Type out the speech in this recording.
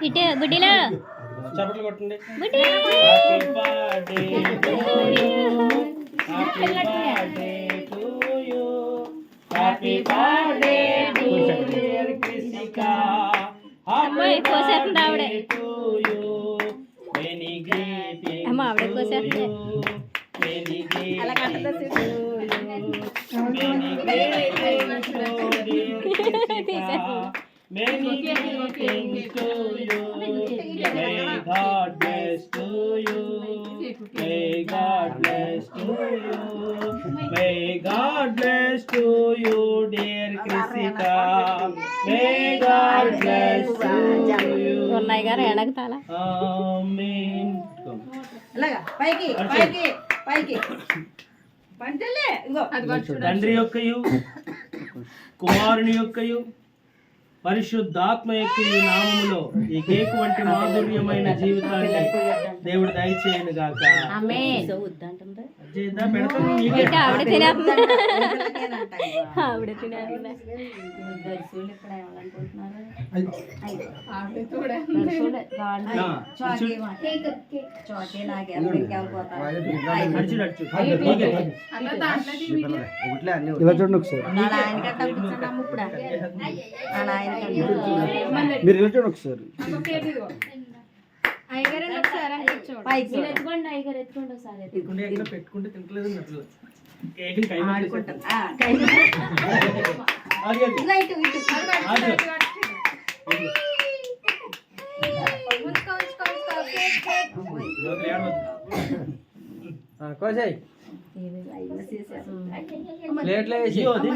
ఇటు బుడ్డిలో చప్పట్లు కొట్టండి. Happy birthday to dear Krishika. అమ్మాయి కోసేస్తుంది ఆవిడే. అమ్మ ఆవిడ కోసేస్తుంది. Many greetings to you. May God bless to you. May God bless to you. May God bless to you, dear Krisika. May God bless to you. ఉన్నాయి గారు ఎడగతాలా. Amen. అలాగా పైకి పైకి పైకి పంటలే ఇంగో తండ్రి యొక్కయు కుమారుని యొక్కయు పరిశుద్ధాత్మ యొక్క ఈ నామములో ఈ కేకు వంటి మాధుర్యమైన జీవితాన్ని దేవుడు దయచేయను గాక. ఆమేన్. ఇలా చూడండి ఒకసారి, మీరు ఇలా చూడండి ఒకసారి. పెట్టుకుంటే తింటలేదు కోసాయి ప్లేట్లో వేసి చాలు.